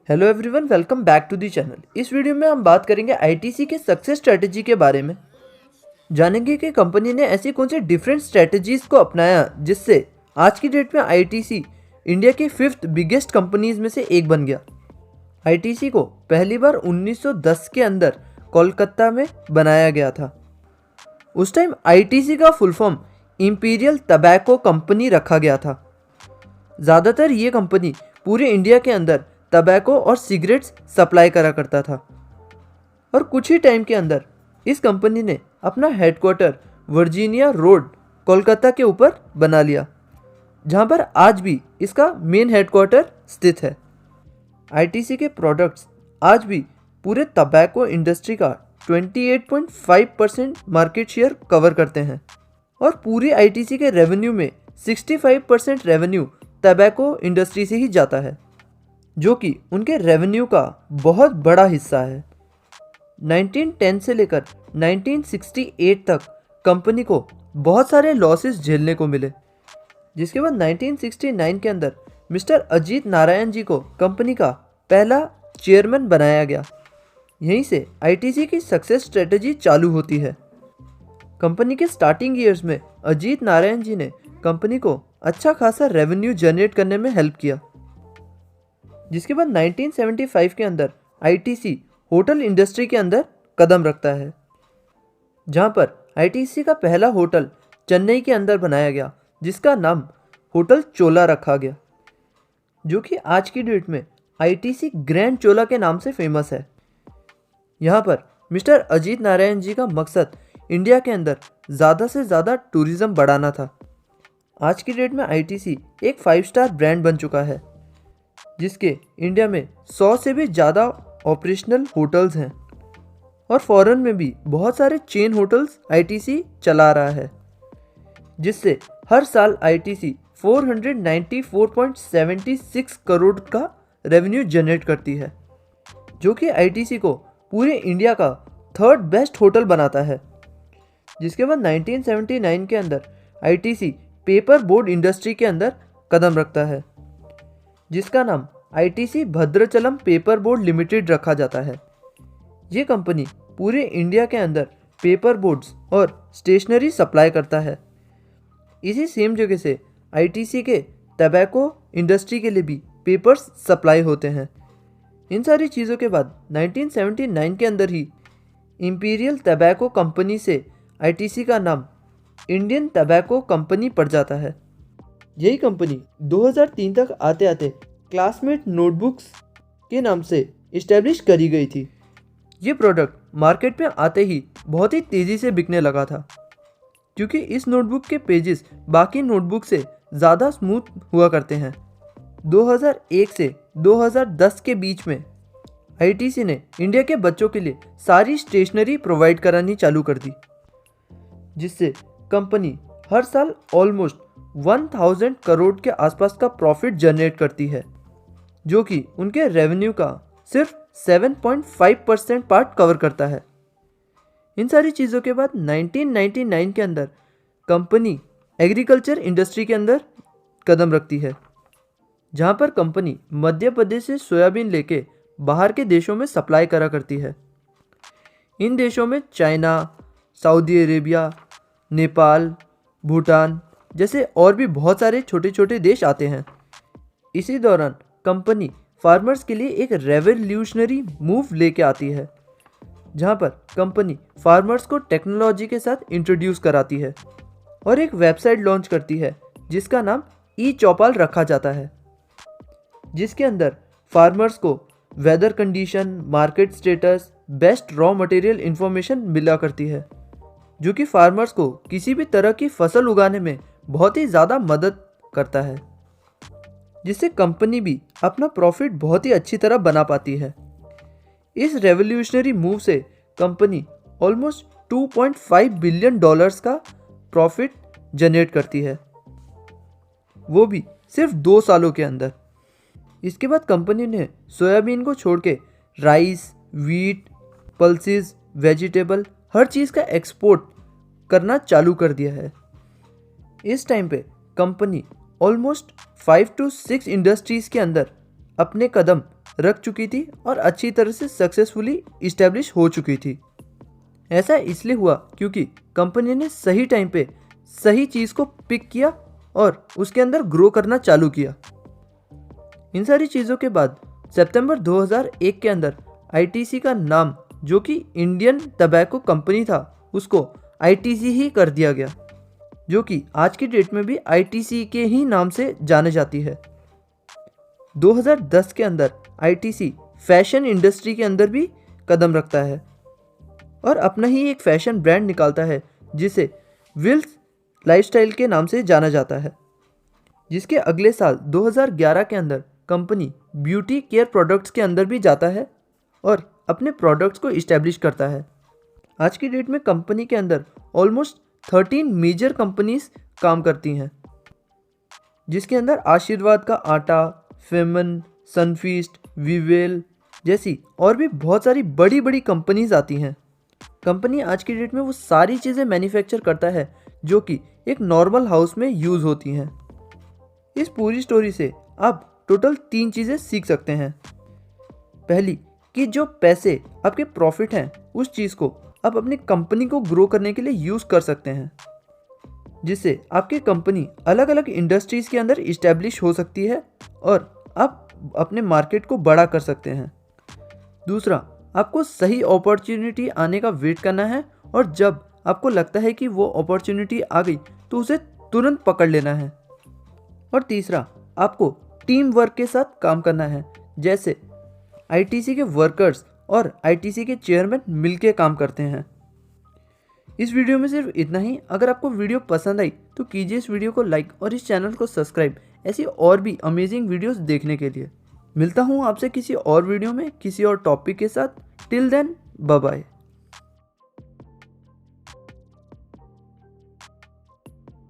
Hello everyone, welcome back to the channel. इस video में हम बात करेंगे आईटीसी के सक्सेस स्ट्रेटजी के बारे में। जानेंगे कि कंपनी ने ऐसी कौन सी डिफरेंट स्ट्रेटजीज को अपनाया जिससे आज की डेट में आईटीसी इंडिया की 5th बिगेस्ट कंपनीज में से एक बन गया। आईटीसी को पहली बार 1910 के अंदर कोलकाता में बनाया गया था। उस टाइम आईटीसी का full form imperial tobacco company रखा गया था। ज़्यादातर ये कंपनी पूरे इंडिया के अंदर टबैको और सिगरेट्स सप्लाई करा करता था और कुछ ही टाइम के अंदर इस कंपनी ने अपना हेडक्वार्टर वर्जीनिया रोड कोलकाता के ऊपर बना लिया, जहां पर आज भी इसका मेन हेडक्वार्टर स्थित है। आईटीसी के प्रोडक्ट्स आज भी पूरे टबैको इंडस्ट्री का 28.5% मार्केट शेयर कवर करते हैं और पूरे आईटीसी के रेवेन्यू में 65% रेवेन्यू टबैको इंडस्ट्री से ही जाता है, जो कि उनके रेवेन्यू का बहुत बड़ा हिस्सा है। 1910 से लेकर 1968 तक कंपनी को बहुत सारे लॉसेस झेलने को मिले, जिसके बाद 1969 के अंदर मिस्टर अजीत नारायण जी को कंपनी का पहला चेयरमैन बनाया गया। यहीं से आईटीसी की सक्सेस स्ट्रेटजी चालू होती है। कंपनी के स्टार्टिंग ईयर्स में अजीत नारायण जी ने कंपनी को अच्छा खासा रेवेन्यू जनरेट करने में हेल्प किया, जिसके बाद 1975 के अंदर आईटीसी होटल इंडस्ट्री के अंदर कदम रखता है, जहां पर आईटीसी का पहला होटल चेन्नई के अंदर बनाया गया, जिसका नाम होटल चोला रखा गया, जो कि आज की डेट में आईटीसी ग्रैंड चोला के नाम से फेमस है। यहां पर मिस्टर अजीत नारायण जी का मकसद इंडिया के अंदर ज़्यादा से ज़्यादा टूरिज़्म बढ़ाना था। आज की डेट में आईटीसी एक 5 स्टार ब्रांड बन चुका है, जिसके इंडिया में 100 से भी ज़्यादा ऑपरेशनल होटल्स हैं और फॉरेन में भी बहुत सारे चेन होटल्स आईटीसी चला रहा है, जिससे हर साल आईटीसी 494.76 करोड़ का रेवेन्यू जनरेट करती है, जो कि आईटीसी को पूरे इंडिया का 3rd बेस्ट होटल बनाता है। जिसके बाद 1979 के अंदर आईटीसी पेपर बोर्ड इंडस्ट्री के अंदर कदम रखता है, जिसका नाम ITC Bhadrachalam paper board limited रखा जाता है। ये कंपनी पूरे इंडिया के अंदर पेपर बोर्ड्स और स्टेशनरी सप्लाई करता है। इसी सेम जगह से आईटीसी के टबैको इंडस्ट्री के लिए भी पेपर्स सप्लाई होते हैं। इन सारी चीज़ों के बाद 1979 के अंदर ही इंपीरियल टबैको कंपनी से आईटीसी का नाम इंडियन टबैको कंपनी पड़ जाता है। यही कंपनी 2003 तक आते आते क्लासमेट नोटबुक्स के नाम से इस्टेब्लिश करी गई थी। ये प्रोडक्ट मार्केट में आते ही बहुत ही तेज़ी से बिकने लगा था, क्योंकि इस नोटबुक के पेजेस बाकी नोटबुक से ज़्यादा स्मूथ हुआ करते हैं। 2001 से 2010 के बीच में आईटीसी ने इंडिया के बच्चों के लिए सारी स्टेशनरी प्रोवाइड करानी चालू कर दी, जिससे कंपनी हर साल ऑलमोस्ट 1000 करोड़ के आसपास का प्रॉफिट जनरेट करती है, जो कि उनके रेवेन्यू का सिर्फ 7.5% पार्ट कवर करता है। इन सारी चीज़ों के बाद 1999 के अंदर कंपनी एग्रीकल्चर इंडस्ट्री के अंदर कदम रखती है, जहां पर कंपनी मध्य प्रदेश से सोयाबीन लेके बाहर के देशों में सप्लाई करा करती है। इन देशों में China, Saudi Arabia, Nepal, Bhutan जैसे और भी बहुत सारे छोटे छोटे देश आते हैं। इसी दौरान कंपनी फार्मर्स के लिए एक रेवोल्यूशनरी मूव लेके आती है, जहां पर कंपनी फार्मर्स को टेक्नोलॉजी के साथ इंट्रोड्यूस कराती है और एक वेबसाइट लॉन्च करती है, जिसका नाम ई चौपाल रखा जाता है, जिसके अंदर फार्मर्स को weather condition, market status, best raw material information मिला करती है, जो कि फार्मर्स को किसी भी तरह की फसल उगाने में बहुत ही ज़्यादा मदद करता है, जिससे कंपनी भी अपना प्रॉफिट बहुत ही अच्छी तरह बना पाती है। इस रेवोल्यूशनरी मूव से कंपनी ऑलमोस्ट $2.5 बिलियन का प्रॉफिट जनरेट करती है, वो भी सिर्फ 2 सालों के अंदर। इसके बाद कंपनी ने सोयाबीन को छोड़ के राइस, वीट, पल्सेस, वेजिटेबल हर चीज़ का एक्सपोर्ट करना चालू कर दिया है। इस टाइम पे कंपनी ऑलमोस्ट 5 to 6 इंडस्ट्रीज़ के अंदर अपने कदम रख चुकी थी और अच्छी तरह से सक्सेसफुली इस्टेब्लिश हो चुकी थी। ऐसा इसलिए हुआ क्योंकि कंपनी ने सही टाइम पे सही चीज़ को पिक किया और उसके अंदर ग्रो करना चालू किया। इन सारी चीज़ों के बाद सितंबर 2001 के अंदर आईटीसी का नाम, जो कि इंडियन टबैको कंपनी था, उसको आईटीसी ही कर दिया गया, जो कि आज की डेट में भी आईटीसी के ही नाम से जाने जाती है। 2010 के अंदर आईटीसी फैशन इंडस्ट्री के अंदर भी कदम रखता है और अपना ही एक फैशन ब्रांड निकालता है जिसे विल्स लाइफस्टाइल के नाम से जाना जाता है, जिसके अगले साल 2011 के अंदर कंपनी ब्यूटी केयर प्रोडक्ट्स के अंदर भी जाता है और अपने प्रोडक्ट्स को इस्टेब्लिश करता है। आज की डेट में कंपनी के अंदर ऑलमोस्ट 13 मेजर कंपनीज काम करती हैं, जिसके अंदर आशीर्वाद का आटा, फेमन, सनफीस्ट, विवेल जैसी और भी बहुत सारी बड़ी बड़ी कंपनीज आती हैं। कंपनी आज की डेट में वो सारी चीज़ें मैन्युफैक्चर करता है जो कि एक नॉर्मल हाउस में यूज़ होती हैं। इस पूरी स्टोरी से आप टोटल 3 चीज़ें सीख सकते हैं। पहली कि जो पैसे आपके प्रॉफिट हैं उस चीज़ को आप अपनी कंपनी को ग्रो करने के लिए यूज़ कर सकते हैं, जिससे आपकी कंपनी अलग अलग इंडस्ट्रीज़ के अंदर इस्टेब्लिश हो सकती है और आप अपने मार्केट को बड़ा कर सकते हैं। दूसरा, आपको सही अपॉर्चुनिटी आने का वेट करना है और जब आपको लगता है कि वो अपॉर्चुनिटी आ गई तो उसे तुरंत पकड़ लेना है। और तीसरा, आपको टीम वर्क के साथ काम करना है, जैसे आईटीसी के वर्कर्स और आईटीसी के चेयरमैन मिलके काम करते हैं। इस वीडियो में सिर्फ इतना ही। अगर आपको वीडियो पसंद आई तो कीजिए इस वीडियो को लाइक और इस चैनल को सब्सक्राइब ऐसी और भी अमेजिंग वीडियोस देखने के लिए। मिलता हूँ आपसे किसी और वीडियो में किसी और टॉपिक के साथ। Till then, bye bye.